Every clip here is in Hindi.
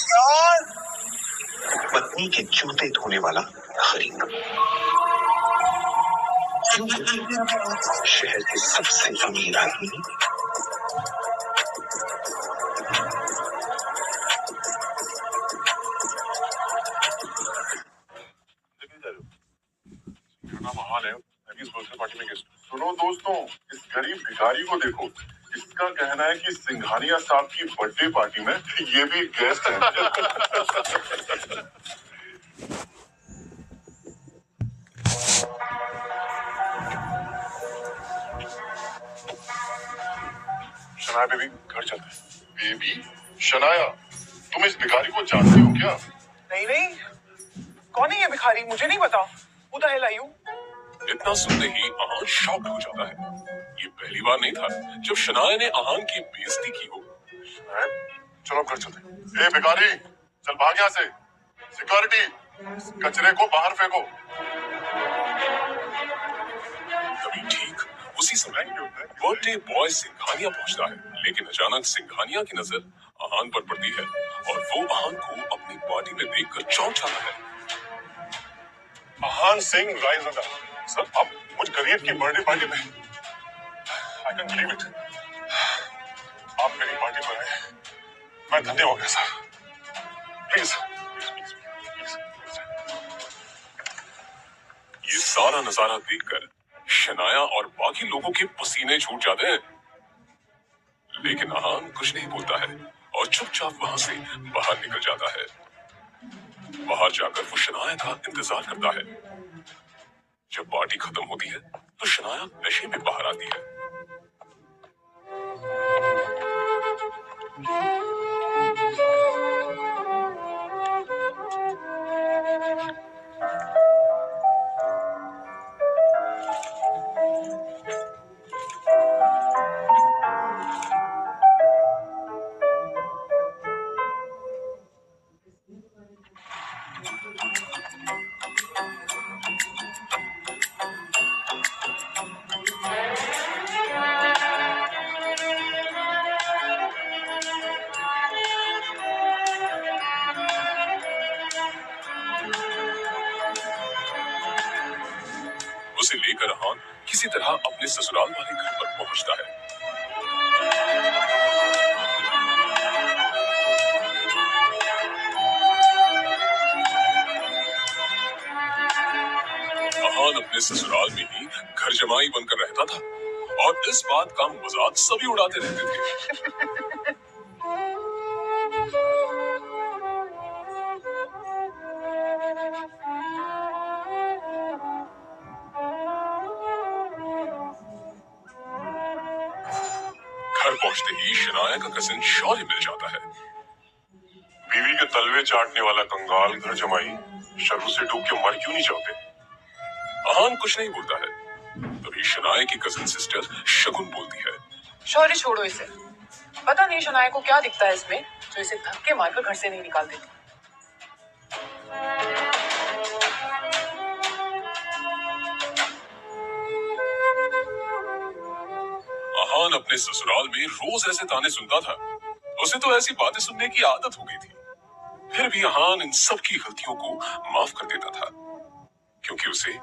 यार, पत्नी के जूते धोने वाला खरीद। शहर के सबसे अमीर आदमी महान है। मैं भी इस बर्थडे पार्टी में गेस्ट। सुनो दोस्तों, इस गरीब भिखारी को देखो। इसका कहना है कि सिंघानिया साहब की बर्थडे पार्टी में ये भी गेस्ट है। शनाया बेबी, घर चलते हैं। बेबी? शनाया, तुम इस भिखारी को जानती हो क्या? नहीं नहीं, कौन है ये भिखारी? मुझे नहीं पता। Who the hell are you? इतना सुनते ही आहान शॉक्ड हो जाता है। ये पहली बार नहीं था जब शनाया ने आहान की बेइज्जती की हो। चलो घर चलते हैं। ए भिखारी, चल भाग यहाँ से। सिक्योरिटी, कचरे को बाहर फेंको। तभी ठीक उसी समय बर्थडे बॉय सिंघानिया पहुंचता है, लेकिन अचानक सिंघानिया की नजर आहान पर पड़ती है और वो आहान को अपनी पार्टी में देखकर चौंक जाता है। आहान सिंह राइज अंडर। सर, आप मुझ गरीब की बर्थडे पार्टी में, आई कैन बिलीव इट। आप मेरी पार्टी पर आए, मैं धन्य हो गया सर। प्लीज ये सारा नजारा देखकर शनाया और बाकी लोगों के पसीने छूट जाते हैं, लेकिन आहान कुछ नहीं बोलता है और चुपचाप वहां से बाहर निकल जाता है। बाहर जाकर वो शनाया का इंतजार करता है। जब पार्टी खत्म होती है तो शनाया नशे में बाहर आती है। उसे लेकर आहान किसी तरह अपने ससुराल वाले घर पर पहुंचता है। आहान अपने ससुराल में ही घर जमाई बनकर रहता था और इस बात का मजाक सभी उड़ाते रहते थे। घर पहुंचते ही शनाया का कजिन शौर्य मिल जाता है। बीवी के तलवे चाटने वाला कंगाल घर जमाई शर्म से डूब के मर क्यों नहीं जाते? आहान कुछ नहीं बोलता है। तभी शनाया की कजिन सिस्टर शगुन बोलती है, शौर्य छोड़ो इसे। पता नहीं शनाया को क्या दिखता है इसमें जो इसे धक्के मारकर घर से नहीं निकाल देती। आहान अपने ससुराल में रोज ऐसे ताने सुनता था। उसे तो ऐसी बातें सुनने की आदत हो गई थी। फिर भी आहान इन सब की गलतियों को माफ कर देता था, क्योंकि उसे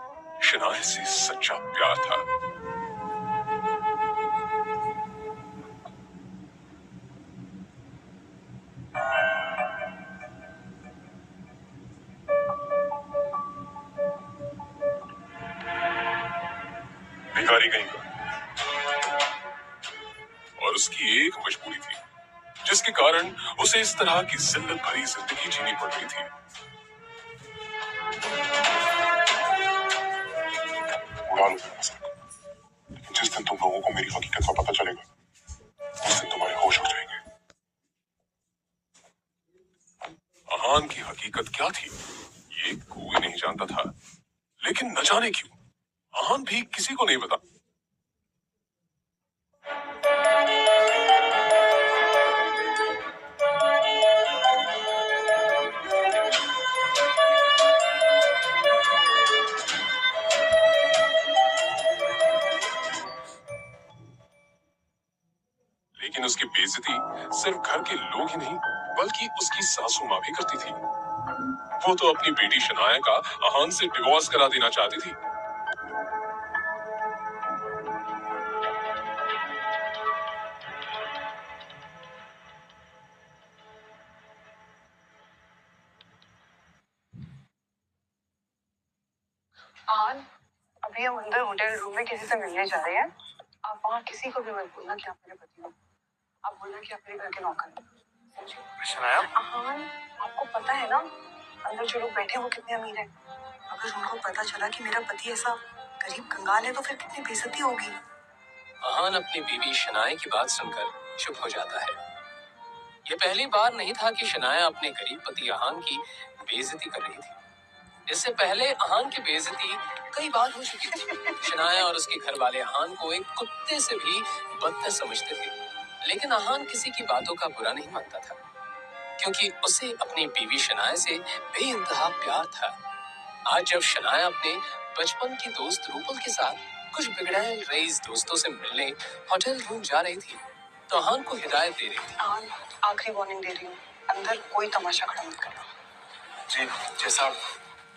शनाया से सच्चा प्यार था। भिखारी कहीं का। और उसकी एक मजबूरी थी, जिसके कारण उसे इस तरह की जिल्लत भरी जिंदगी जीनी पड़ रही थी। उड़ा लो लेकिन जिस दिन तुम लोगों को मेरी हकीकत का पता चलेगा, उस दिन तुम्हारे होश उड़ जाएंगे। आहान की हकीकत क्या थी, ये कोई नहीं जानता था, लेकिन न जाने क्यों आहान भी किसी को नहीं बता। लेकिन उसकी बेइज्जती सिर्फ घर के लोग ही नहीं बल्कि उसकी सासू माँ भी करती थी। वो तो अपनी बेटी शनाया का अहान से डिवोर्स करा देना चाहती थी। आन, अभी हम अंदर होटल रूम में किसी से मिलने जा रहे हैं। आप वहाँ किसी को भी मत बोलना कि आप मेरे पति हो। आप बोलना कि आप मेरे घर के नौकर हैं। समझे? शनाया, आन, आपको पता है ना अंदर जो लोग बैठे हैं वो कितने अमीर हैं। अगर उनको पता चला कि मेरा पति ऐसा गरीब कंगाल है तो फिर कितनी बेइज्जती होगी। अहान अपनी बीवी शनाया की बात सुनकर चुप हो जाता है। ये पहली बार नहीं था कि शनाया अपने गरीब पति अहान की बेइज्जती कर रही थी। इससे पहले अहान की बेइज्जती कई बार हो चुकी थी। शनाया और उसके घर वाले अहान को एक कुत्ते से भी बदतर समझते थे, लेकिन अहान किसी की बातों का बुरा नहीं मानता था, क्योंकि उसे अपनी बीवी शनाया से बेइंतहा प्यार था। आज जब शनाया अपने बचपन की दोस्त रूपल के साथ कुछ बिगड़ैल रईस दोस्तों से मिलने होटल रूम जा रही थी, तो अहान को हिदायत दे रही थी। आन, आखिरी वार्निंग दे रही हूँ, अंदर कोई तमाशा खड़ा मत करना। जी, जैसा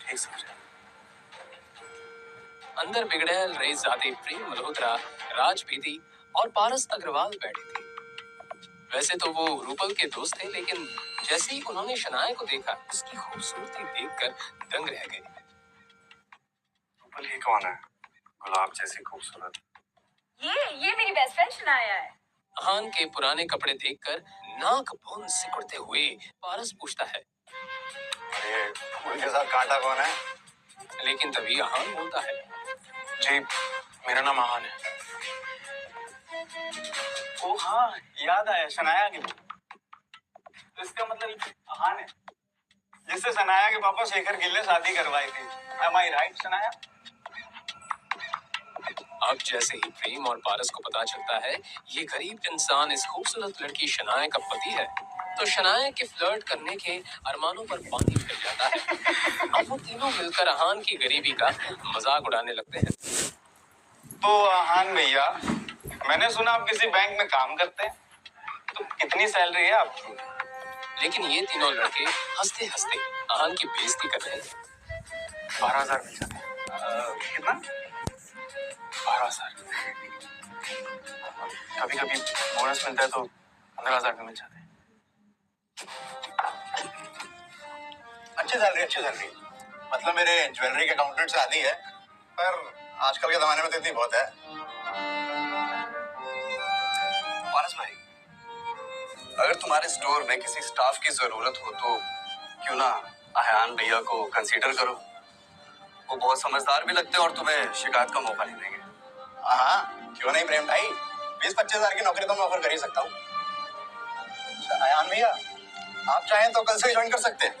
ठीक समझे। अंदर बिगड़ैल रईसजादे प्रेम मल्होत्रा, राज बेदी और पारस अग्रवाल बैठे थे। वैसे तो वो रूपल के दोस्त थे, लेकिन जैसे ही उन्होंने शनाया को देखा, उसकी खूबसूरती देखकर दंग रह गए। रूपल ये कौन है? गुलाब जैसी खूबसूरत। ये मेरी बेस्ट फ्रेंड शनाया है। अहान के पुराने कपड़े देखकर नाक भौं सिकुड़ते हुए पारस पूछता है, अरे फूल के साथ कांटा कौन है? लेकिन तभी अहान बोलता है, जी मेरा नाम आहान है। ओ हाँ, याद आया, शनाया की। तो इसका मतलब आहान है जिससे शनाया के पापा शेखर गिल ने शादी करवाई थी। Am I right, Shanaya? अब जैसे ही प्रेम और पारस को पता चलता है ये गरीब इंसान इस खूबसूरत लड़की शनाया का पति है, तो शनाया के फ्लर्ट करने के अरमानों पर पानी फिर जाता है। अब वो तीनों मिलकर अहान की गरीबी का मजाक उड़ाने लगते हैं। तो आहान भैया, मैंने सुना आप किसी बैंक में काम करते हैं, तो कितनी सैलरी है आपकी? लेकिन ये तीनों लड़के हंसते हंसते अहान की बेइज्जती कर रहे थे। 12,000 मिल जाते कितना? 12,000। कभी कभी बोनस मिलता है तो 15,000 भी मिल जाते हैं। अच्छी सैलरी। मतलब मेरे ज्वेलरी के अकाउंटेंट से आधी है, पर आजकल के जमाने में तो इतनी बहुत है। पारस भाई, अगर तुम्हारे स्टोर में किसी स्टाफ की जरूरत हो तो क्यों ना अहान भैया को कंसीडर करो। वो बहुत समझदार भी लगते हैं और तुम्हें शिकायत का मौका नहीं देंगे। हाँ, क्यों नहीं प्रेम भाई, 20-25 हजार की नौकरी तो मैं ऑफर कर ही सकता हूँ। अहान भैया, आप चाहें तो कल से ज्वाइन कर सकते हैं।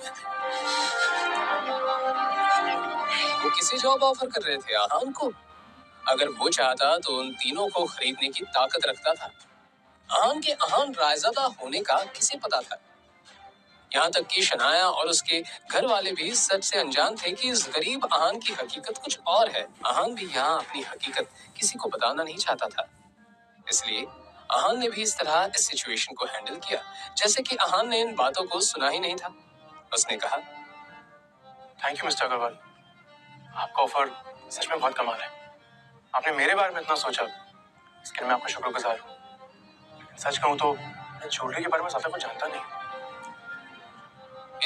वो किसी जॉब ऑफर कर रहे थे अहान को। अगर वो चाहता तो उन तीनों को खरीदने की ताकत रखता था। अहान के अहान रायजादा होने का किसे पता था। यहाँ तक कि शनाया और उसके घर वाले भी सच से अनजान थे कि इस गरीब अहान की हकीकत कुछ और है। अहान भी यहाँ अपनी हकीकत किसी को बताना नहीं चाहता था, इसलिए अहान ने भी इस तरह इस सिचुएशन को हैंडल किया जैसे कि अहान ने इन बातों को सुना ही नहीं था। उसने कहा, थैंक यू मिस्टर अग्रवाल, आपका ऑफर सच में बहुत कमाल है। आपने मेरे बारे में इतना सोचा, इसके लिए मैं आपका शुक्रगुजार हूँ। सच कहूँ तो मैं ज्वेलरी के बारे में ज्यादा कुछ जानता नहीं।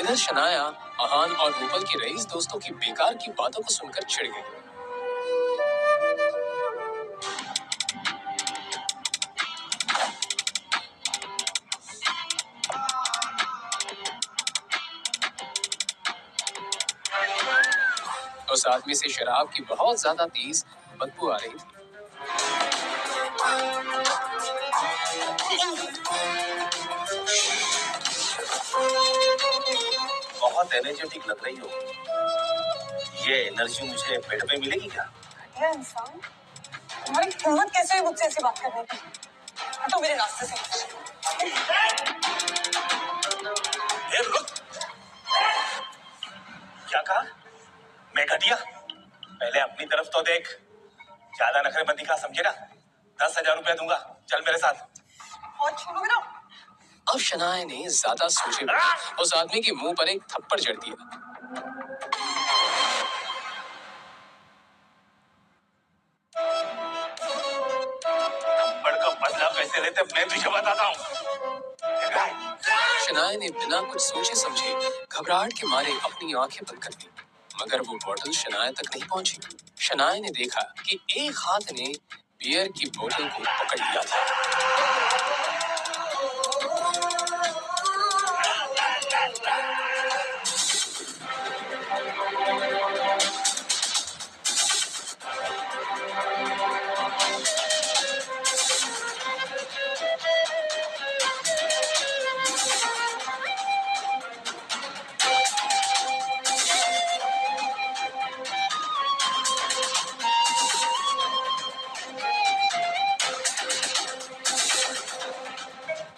इधर शनाया अहान और रूपल की रईस दोस्तों की बेकार की बातों को सुनकर चिढ़ गई। उस आदमी से शराब की बहुत ज्यादा तेज बदबू आ रही थी। बहुत एनर्जेटिक लग रही हो। ये एनर्जी मुझे पेट पे मिलेगी क्या? ये इंसान, तुम्हारी हिम्मत कैसे हुई मुझसे ऐसी बात करने की? तो मेरे रास्ते से ए, रुक। क्या कहा? मैं घटिया? पहले अपनी तरफ तो देख। ज्यादा नखरे मत दिखा, समझे ना? 10,000 रुपया दूंगा, चल मेरे साथ। और छोड़ोगे ना? अब शनाया ने ज्यादा सोचे बिना उस आदमी के मुंह पर एक थप्पड़ जड़ दिया। थप्पड़ का बदला कैसे लेते मैं तुझे बताता हूँ। शनाया ने बिना कुछ सोचे समझे घबराहट के मारे अपनी आंखें बंद कर दी, मगर वो बोतल शनाया तक नहीं पहुंची। शनाया ने देखा कि एक हाथ ने बियर की बोतल को पकड़ लिया था।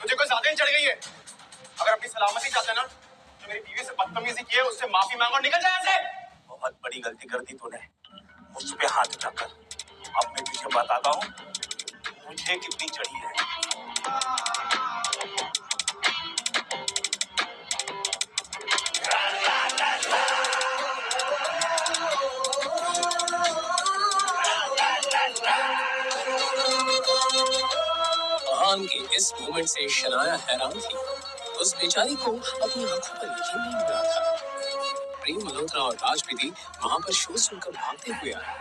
तुझे कोई ज्यादा ही चढ़ गई है। अगर अपनी सलामती चाहते ना तो मेरी बीवी से बदतमीजी की है, उससे माफी मांगो और निकल जाए यहाँ से। बहुत बड़ी गलती कर दी तूने, मुझ पे हाथ उठाकर। अब मैं तुझे बताता हूँ मुझे कितनी चढ़ी है। आहान के इस मूवमेंट से शनाया हैरान थी। उस बेचारी को अपनी आंखों पर यकीन नहीं हो रहा था। प्रेम मल्होत्रा और राज बेदी वहां पर शोर सुनकर भागते हुए आए।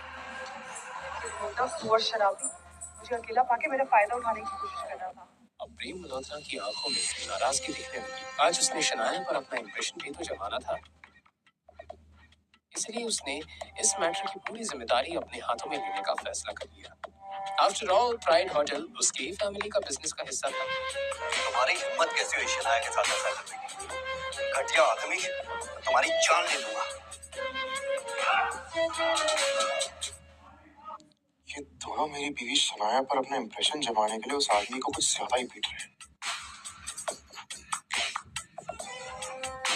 मोटा सुअर शराबी मुझे अकेला पाके मेरा फायदा उठाने की कोशिश कर रहा था। अब प्रेम मल्होत्रा की आंखों में नाराजगी दिखने लगी। आज उसने शनाया पर अपना इंप्रेशन भी तो जमाना था, इसलिए उसने इस मैटर की पूरी जिम्मेदारी अपने हाथों में लेने का फैसला कर लिया। आफ्टर ऑल प्राइड होटल उसकी फैमिली का बिजनेस का हिस्सा था। तुम्हारी हिम्मत कैसे हुई शनाया के साथ ऐसा करने की? घटिया आदमी, तुम्हारी जान ले लूंगा। ये दोनों मेरी बीवी शनाया पर अपना इंप्रेशन जमाने के लिए उस आदमी को कुछ ज्यादा ही पीट रहे हैं।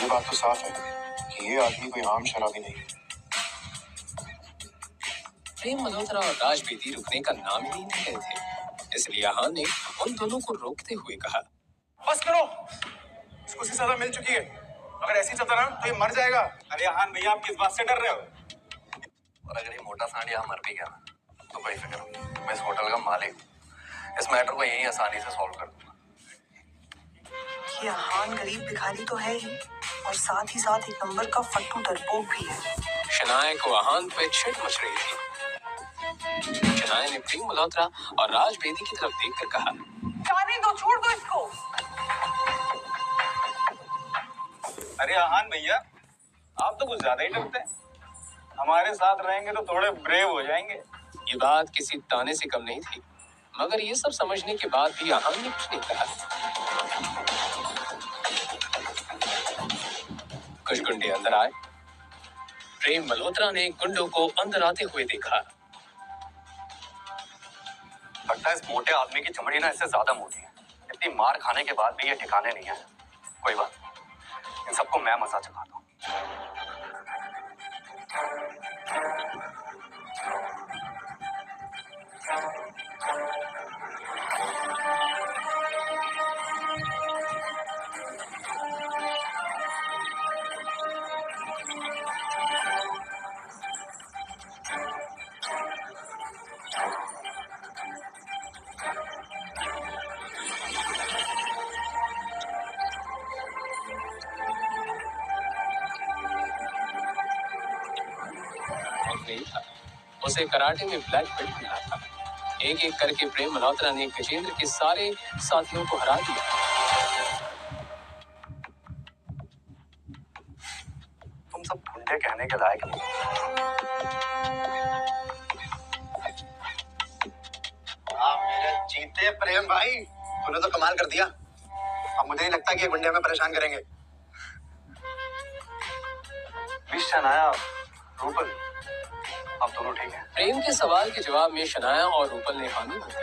ये बात तो साफ है कि ये आदमी कोई आम शराबी नहीं है। प्रेम मल्होत्रा और राज बेदी रुकने का नाम ही नहीं ले रहे थे, इसलिए आहान ने उन दोनों को रोकते हुए कहा, बस करो, इसको उसकी सजा मिल चुकी है। अगर ऐसी चलता ना तो ये मर जाएगा। अरे हान भैया, आप किस बात से डर रहे हो? और अगर ये मोटा सांड यहाँ मर भी गया ना तो कोई फिक्र नहीं, मैं इस होटल का मालिक हूँ। इस मैटर को यही आसानी से सॉल्व कर दूंगा। ये आहान गरीब भिखारी तो है ही और साथ ही साथ एक नंबर का फट्टू डरपोक भी है। शनाया को आहान पे चिढ़ मच रही थी। शनाया ने प्रेम मल्होत्रा और राज बेदी की तरफ देखकर कहा, जाने दो, छोड़ दो इसको। अरे आहान भैया, आप तो कुछ ज्यादा ही डरते हैं। हमारे साथ रहेंगे तो थोड़े ब्रेव हो जाएंगे। ये बात किसी ताने से कम नहीं थी, मगर ये सब समझने के बाद भी आहान ने कुछ नहीं कहा। कुछ गुंडे अंदर आए। प्रेम मल्होत्रा ने गुंडों को अंदर आते हुए देखा। लगता है इस मोटे आदमी की चमड़ी ना इससे ज्यादा मोटी है। इतनी मार खाने के बाद भी ये ठिकाने नहीं है। कोई बात नहीं, इन सबको मैं मजा चखाता हूँ। नहीं था, उसे कराटे में ब्लैक बेल्ट मिला था। एक एक करके प्रेम मल्होत्रा ने गजेंद्र के सारे साथियों को हरा दिया। तुम सब गुंडे कहने के लायक नहीं। मेरे जीते प्रेम भाई, तूने तो कमाल कर दिया। अब मुझे नहीं लगता कि ये गुंडे हमें परेशान करेंगे। शनाया, रूपल, अब दोनों ठीक है। प्रेम के सवाल के जवाब में शनाया और रूपल ने हामी भरी।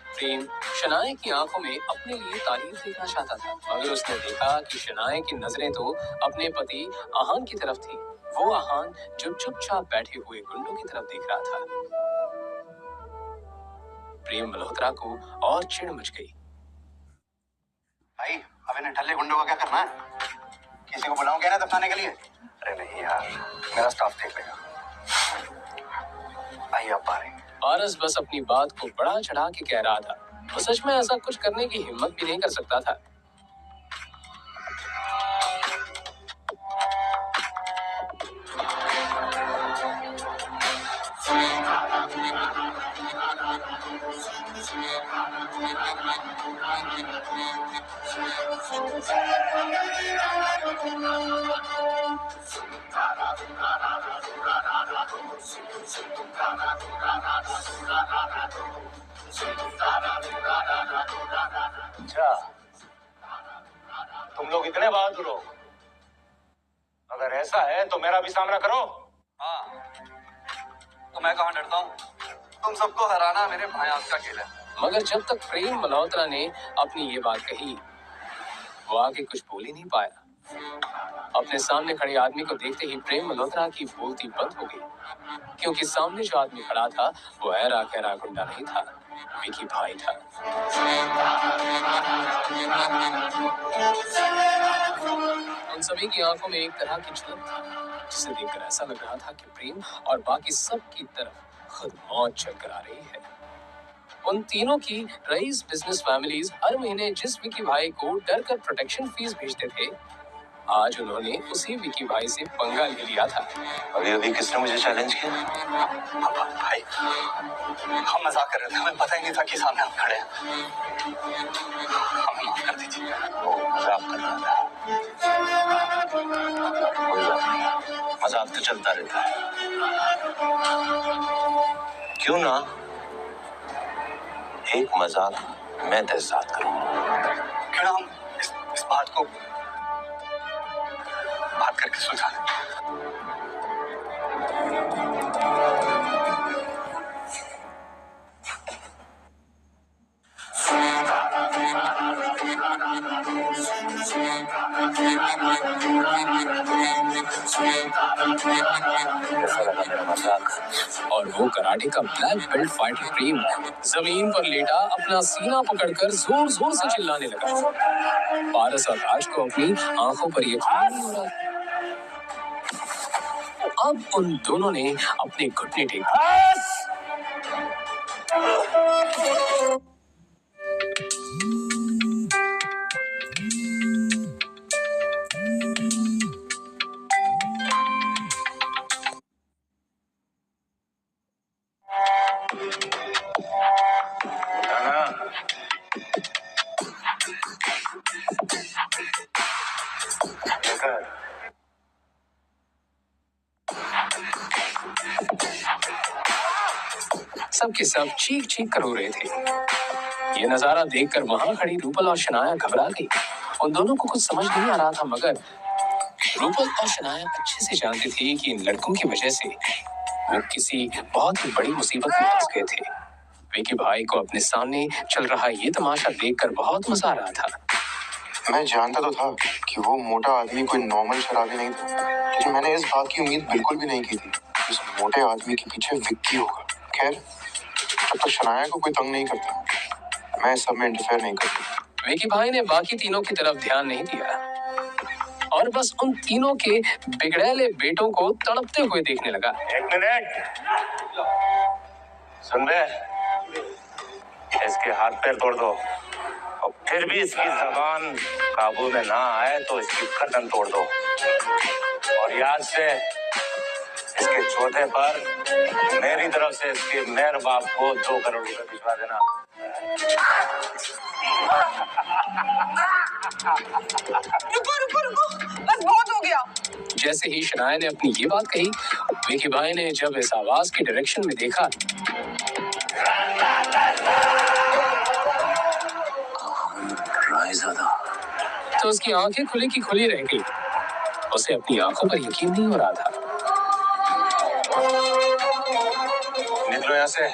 प्रेम शनाया की आंखों में अपने लिए तारीफ देखना चाहता था, मगर उसने देखा कि शनाया की नजरें तो अपने पति आहान की तरफ थी। वो आहान जो चुपचाप बैठे हुए गुंडों की तरफ देख रहा था। प्रेम मल्होत्रा को और चिढ़ मच गई। भाई अब इन्हें ठल्ले गुंडों का क्या करना है? किसी को बुलाऊं क्या ना दफनाने के लिए? अरे नहीं यार, मेरा स्टाफ देख लेगा। आइए आप पारे। पारस बस अपनी बात को बढ़ा चढ़ा के कह रहा था। वो सच में ऐसा कुछ करने की हिम्मत भी नहीं कर सकता था। अच्छा, तुम लोग इतने बहादुर हो? अगर ऐसा है तो मेरा भी सामना करो। हाँ, तो मैं कहाँ डरता हूँ? तुम सबको हराना मेरे भायास का खेल है। मगर जब तक प्रेम मल्होत्रा ने अपनी ये बात कही, वो आगे कुछ बोल ही नहीं पाया। अपने सामने खड़े आदमी को देखते ही प्रेम मल्होत्रा की बोलती बंद हो गई, क्योंकि सामने जो आदमी खड़ा था वो ऐरा गहरा गुंडा नहीं था, विकी भाई था। उन सभी की आंखों में एक तरह की झलक थी, जिसे देखकर ऐसा लग रहा था कि प्रेम और बाकी सब की तरफ खुद मौत चलकर आ रही है। उन तीनों की रईस बिजनेस फैमिलीज हर महीने जिस विकी भाई को डर कर प्रोटेक्शन फीस भेजते थे, आज उन्होंने उसी विकी भाई से पंगा ले लिया था। अभी अभी किसने मुझे चैलेंज किया? भाई, हम मजाक कर रहे थे, हमें पता ही नहीं था कि सामने आप खड़े हैं। हमें माफ कर दीजिए। वो मजाक कर रहा था। कोई बात नहीं, मजाक तो चलता रहता है। क्यों ना एक मजाक मैं तेरे साथ करूंगा। क्यों ना हम इस बात को बात करके सुलझा लें। कैसा लगा मेरा मजाक? और वो कराटे का ब्लैक बेल्ट फाइटर प्रेम जमीन पर लेटा अपना सीना पकड़कर जोर जोर से चिल्लाने लगा। पारस और राज को अपनी आंखों पर यकीन नहीं हो रहा। अब उन दोनों ने अपने घुटने टेक सबके सब चीख चीख कर रो रहे थे। ये नजारा देखकर वहां खड़ी रूपल और शनाया घबरा गई। उन दोनों को कुछ समझ नहीं आ रहा था, मगर रूपल और शनाया अच्छे से जानती थी कि इन लड़कों की वजह से वो किसी बहुत ही बड़ी मुसीबत में फंस गए थे। विकी भाई को अपने सामने चल रहा ये तमाशा देखकर बहुत मजा आ रहा था। मैं जानता तो था कि वो मोटा आदमी कोई नॉर्मल शराबी नहीं था, लेकिन मैंने इस बात की उम्मीद बिल्कुल भी नहीं की थी। इस मोटे आदमी के पीछे विक्की होगा। खैर, जब तक शनाया को कोई तंग नहीं करता, मैं इस सब में इंटरफेयर नहीं करता। विकी भाई ने बाकी तीनों की तरफ ध्यान नहीं दिया और बस उन तीनों के बिगड़ैले बेटों को तड़पते हुए देखने लगा। एक मिनट, सुन बे, इसके हाथ पैर तोड़ दो और फिर भी इसकी जबान काबू में ना आए तो इसकी गर्दन तोड़ दो। और याद से इसके चौथे पर मेरी तरफ से इसके मेहर बाप को 2 करोड़ रुपए भिजवा देना। रुको, बस बहुत हो गया। जैसे ही शनाया ने अपनी ये बात कही, विकी भाई ने जब इस आवाज की डायरेक्शन में देखा तो उसकी आंखें खुली की खुली रह गई। उसे अपनी आंखों पर यकीन नहीं हो रहा था। निकलो यहाँ से।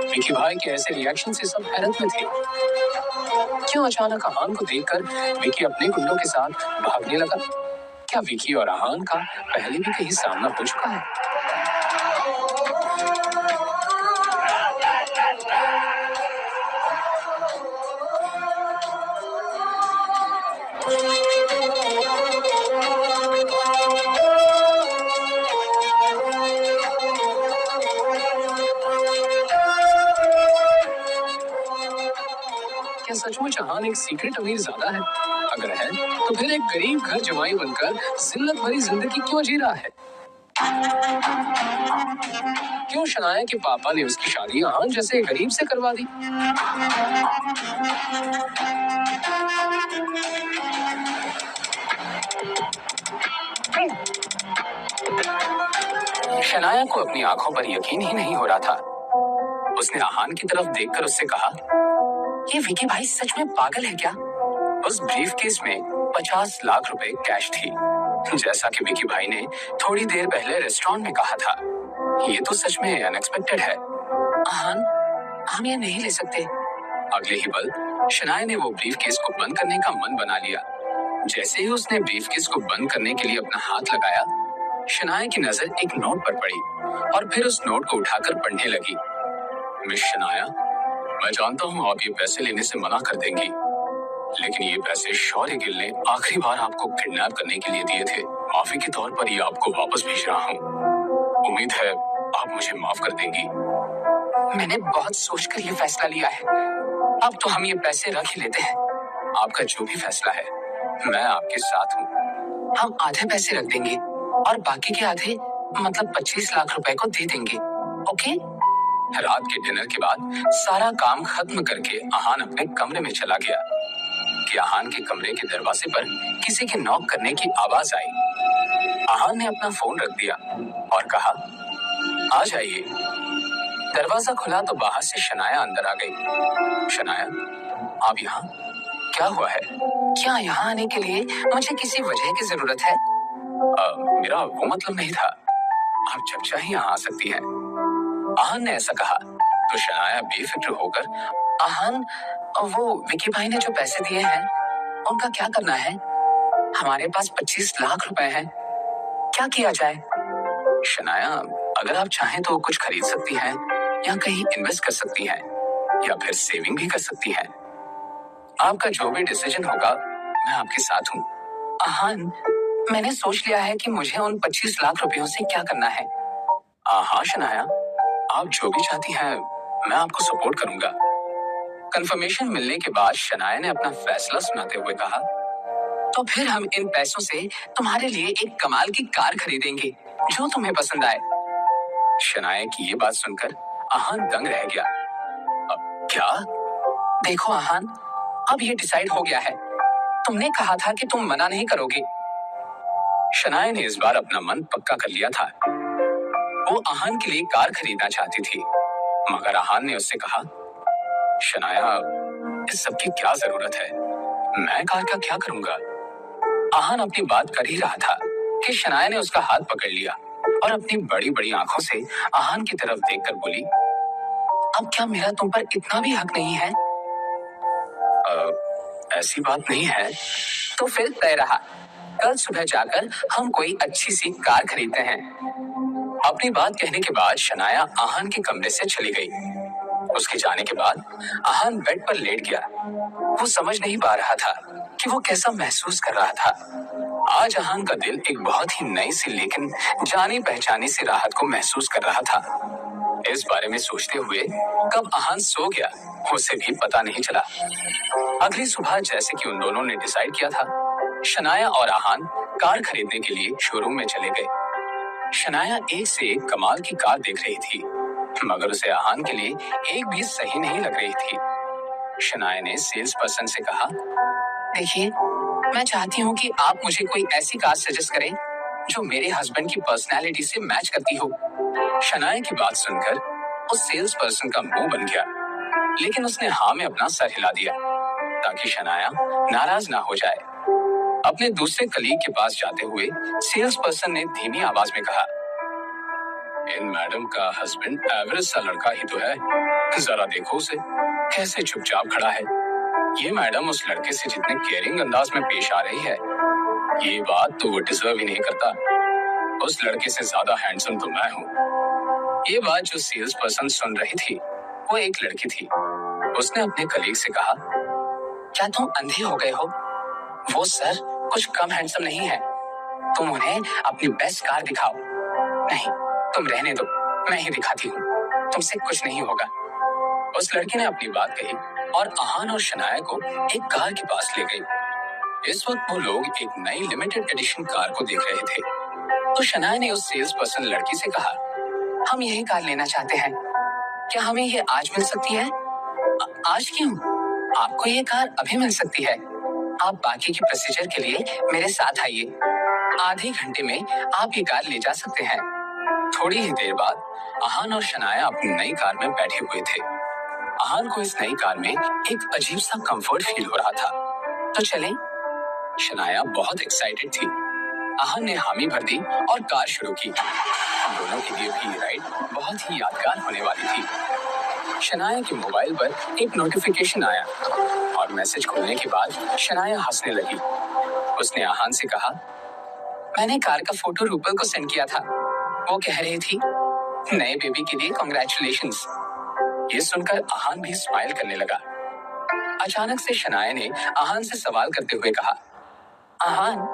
विकी भाई के ऐसे रिएक्शन से सब हैरत में थे। क्यों अचानक आहान को देखकर विकी अपने गुंडों के साथ भागने लगा? क्या विकी और आहान का पहले भी कहीं सामना हो चुका है? आहान एक सीक्रेट अमीर ज्यादा है? अगर है तो फिर एक गरीब घर जमाई बनकर जिल्लत भरी जिंदगी क्यों जी रहा है? क्यों शनाया के पापा ने उसकी शादी आहान जैसे गरीब से करवा दी? शनाया को अपनी आंखों पर यकीन ही नहीं हो रहा था। उसने आहान की तरफ देखकर उससे कहा, ये विकी भाई सच में पागल है क्या? उस ब्रीफकेस में 50 लाख रुपए कैश थी, जैसा कि विकी भाई ने थोड़ी देर पहले रेस्टोरेंट में कहा था। ये तो सच में अनएक्सपेक्टेड है। आहान, हम ये नहीं ले सकते। अगले ही पल शनाया ने वो ब्रीफकेस को बंद करने का मन बना लिया। जैसे ही उसने ब्रीफकेस को बंद करने के लिए अपना हाथ लगाया, शनाया की नजर एक नोट पर पड़ी और फिर उस नोट को उठाकर पढ़ने लगी। मिस शनाया, मैं जानता हूँ आप ये पैसे लेने से मना कर देंगी, लेकिन ये पैसे शौर्य गिल ने आखिरी बार आपको किडनैप करने के लिए दिए थे। माफी के तौर पर ये आपको वापस भेज रहा हूँ। उम्मीद है आप मुझे माफ कर देंगी। मैंने बहुत सोचकर ये फैसला लिया है। अब तो हम ये पैसे रख ही लेते हैं। आपका जो भी फैसला है, मैं आपके साथ हूँ। हम आधे पैसे रख देंगे और बाकी के आधे मतलब 25 लाख रुपए को दे देंगे, ओके? रात के डिनर के बाद सारा काम खत्म करके आहान अपने कमरे में चला गया कि आहान के कमरे के दरवाजे पर किसी के नॉक करने की आवाज आई। आहान ने अपना फोन रख दिया और कहा, आ जाइए। दरवाजा खुला तो बाहर से शनाया अंदर आ गई। शनाया, आप यहाँ? क्या हुआ है? क्या यहाँ आने के लिए मुझे किसी वजह की जरूरत है? मेरा वो मतलब नहीं था। आप जब चाहे यहाँ आ सकती हैं। आहान ने ऐसा कहा तो शनाया बेफिक्र होकर, आहान, वो विकी भाई ने जो पैसे दिए हैं उनका क्या करना है? हमारे पास 25 लाख रुपए हैं, क्या किया जाए? शनाया, अगर आप चाहें तो कुछ खरीद सकती हैं या कहीं इन्वेस्ट कर सकती हैं या फिर सेविंग भी कर सकती हैं। आपका जो भी डिसीजन होगा, मैं आपके साथ हूँ। आहान, मैंने सोच लिया है कि मुझे उन 25 लाख रुपयों से क्या करना है। हाँ शनाया, आप जो भी चाहती हैं मैं आपको सपोर्ट करूंगा। कंफर्मेशन मिलने के बाद शनाया ने अपना फैसला सुनाते हुए कहा, तो फिर हम इन पैसों से तुम्हारे लिए एक कमाल की कार खरीदेंगे जो तुम्हें पसंद आए। शनाया की ये बात सुनकर आहान दंग रह गया। क्या? देखो आहान, अब ये डिसाइड हो गया है। तुमने कहा था कि तुम मना नहीं करोगे। शनाया ने इस बार अपना मन पक्का कर लिया था। वो आहान के लिए कार खरीदना चाहती थी, मगर आहान ने उससे कहा, शनाया, इस सब की क्या जरूरत है? मैं कार का क्या करूंगा? आहान अपनी बात कर ही रहा था कि शनाया ने उसका हाथ पकड़ लिया और अपनी बड़ी बड़ी आंखों से आहान की तरफ देखकर बोली, अब क्या मेरा तुम पर इतना भी हक नहीं है? ऐसी बात नहीं है। तो फिर तय रहा, कल सुबह जाकर हम कोई अच्छी सी कार खरीदते हैं। अपनी बात कहने के बाद शनाया आहान के कमरे से चली गई। उसके जाने के बाद आहान बेड पर लेट गया। वो समझ नहीं पा रहा था कि वो कैसा महसूस कर रहा था। आज आहान का दिल एक बहुत ही नई सी लेकिन जानी पहचानी सी राहत को महसूस कर रहा था। इस बारे में सोचते हुए कब आहान सो गया उसे भी पता नहीं चला। अगली सुबह जैसे कि उन दोनों ने डिसाइड किया था, शनाया और आहान कार खरीदने के लिए शोरूम में चले गए। शनाया एक से एक कमाल की कार देख रही थी, मगर उसे आहान के लिए एक भी सही नहीं लग रही थी। शनाया ने सेल्स पर्सन से कहा, देखिए, मैं चाहती हूँ कि आप मुझे कोई ऐसी कार सजेस्ट करें जो मेरे हस्बैंड की पर्सनैलिटी से मैच करती हो। शनाया की बात सुनकर उस सेल्स पर्सन का मुंह बन गया, लेकिन उसने हाँ में अपना सर हिला दिया ताकि शनाया नाराज ना हो जाए। अपने दूसरे कलीग के पास जाते हुए सेल्स पर्सन ने धीमी आवाज में कहा, इन मैडम का हस्बैंड एवरेज सा लड़का ही तो है, जरा देखो उसे कैसे चुपचाप खड़ा है। ये मैडम उस लड़के से जितने केयरिंग अंदाज में पेश आ रही है, ये बात तो वो डिजर्व ही नहीं करता। उस लड़के से ज्यादा हैंडसम तो मैं हूँ। ये बात जो सेल्स पर्सन सुन रही थी वो एक लड़की थी। उसने अपने कलीग से कहा, क्या तुम अंधे हो गए हो? वो सर कुछ कम हैंडसम नहीं है। तुम उन्हें अपनी बेस्ट कार दिखाओ। नहीं, तुम रहने दो, मैं ही दिखाती हूँ, तुमसे कुछ नहीं होगा। उस लड़की ने अपनी बात कही और आहान और शनाया को एक कार के पास ले गई। इस वक्त वो लोग एक नई लिमिटेड एडिशन कार को देख रहे थे। तो शनाया ने उस सेल्स पर्सन लड़की से कहा, हम यही कार लेना चाहते हैं, क्या हमें ये आज मिल सकती है? आज क्यों? आपको ये कार अभी मिल सकती है। आप बाकी के प्रोसीजर के लिए मेरे साथ आइए। आधे घंटे में आप ये कार ले जा सकते हैं। थोड़ी ही देर बाद आहान और शनाया अपनी नई कार में बैठे हुए थे। आहान को इस नई कार में एक अजीब सा कंफर्ट फील हो रहा था। तो चलें? शनाया बहुत एक्साइटेड थी। आहान ने हामी भर दी और कार शुरू की। हम दोनों के लिए भी ये राइड बहुत ही यादगार होने वाली थी। शनाया के मोबाइल पर एक नोटिफिकेशन आया और मैसेज खोलने के बाद शनाया हंसने लगी। उसने आहान से कहा, मैंने कार का फोटो रूपल को सेंड किया था। वो कह रही थी, नए बेबी के लिए कॉन्ग्रेचुलेशंस। ये सुनकर आहान भी स्माइल करने लगा। अचानक से शनाया ने आहान से सवाल करते हुए कहा, आहान,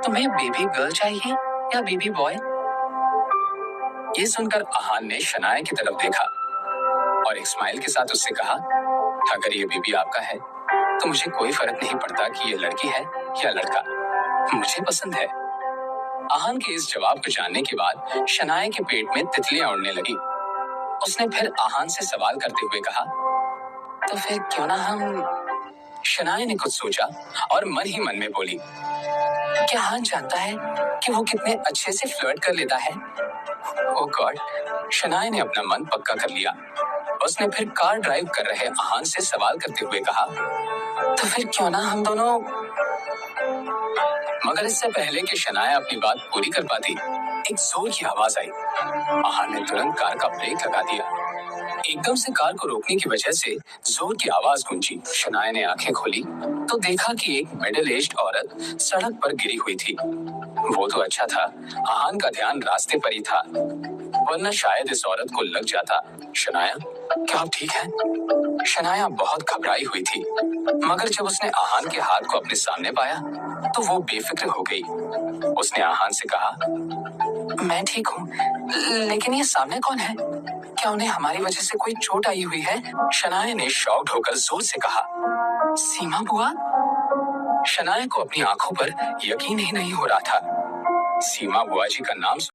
तुम्हें बेबी गर्ल चाहिए या बेबी बॉय? ये सुनकर आहान ने शनाया की तरफ देखा और एक स्माइल के साथ उससे कहा, अगर ये बेबी आपका है तो मुझे कोई फर्क नहीं पड़ता कि ये लड़की है या लड़का, मुझे पसंद है। आहान के इस जवाब को जानने के बाद शनाया के पेट में तितलियां उड़ने लगी। उसने फिर आहान से सवाल करते हुए कहा, तो फिर क्यों ना हम? शनाया ने कुछ सोचा और मन ही मन में बोली, क्या आहान जानता है कि वो कितने अच्छे से फ्लर्ट कर लेता है? ओह गॉड, शनाया ने अपना मन पक्का कर लिया। उसने फिर कार ड्राइव कर रहे आहान से सवाल करते हुए कहा, तो फिर क्यों ना हम दोनों? मगर इससे पहले कि शनाया अपनी बात पूरी कर पाती, एक जोर की आवाज आई। आहान ने तुरंत कार का ब्रेक लगा दिया। एकदम से कार को रोकने की वजह से जोर की आवाज गूंजी। शनाया ने आंखें खोली तो देखा कि एक मिडिल एज्ड औरत सड़क पर गिरी हुई थी। वो तो अच्छा था, आहान का ध्यान रास्ते पर ही था, वरना शायद इस औरत को लग जाता। शनाया, क्या आप ठीक हैं? शनाया बहुत घबराई हुई थी, मगर जब उसने आहान के हाथ को अपने सामने पाया तो वो बेफिक्र हो गई। उसने आहान से कहा, मैं ठीक हूँ, लेकिन ये सामने कौन है? क्या उन्हें हमारी वजह से कोई चोट आई हुई है? शनाया ने शॉक्ड होकर जोर से कहा, सीमा बुआ? शनाया को अपनी आंखों पर यकीन ही नहीं हो रहा था। सीमा बुआ जी का नाम